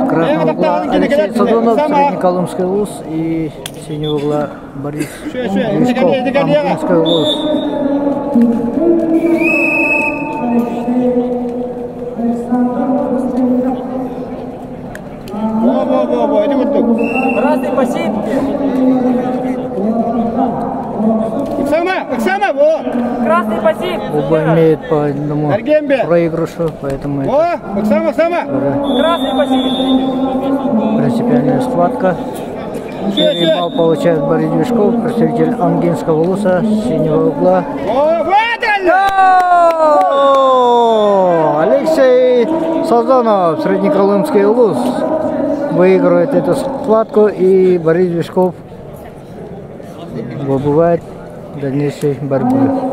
Красного угла Алексей Садонов, Среднеколымский УЗ и синего угла Борис Мешков, Амгинский УЗ. Разные посетки. Оксана, во! Красный посев. Оба имеют по одному проигрышу, поэтому Красный посев. принципиальная схватка. Первый балл получает Борис Мешков, представитель Амгинского УЗа, синего угла. Алексей Сазонов, Среднеколымский УЗ, выигрывает эту схватку, и Борис Мешков выбывает в дальнейшей борьбе.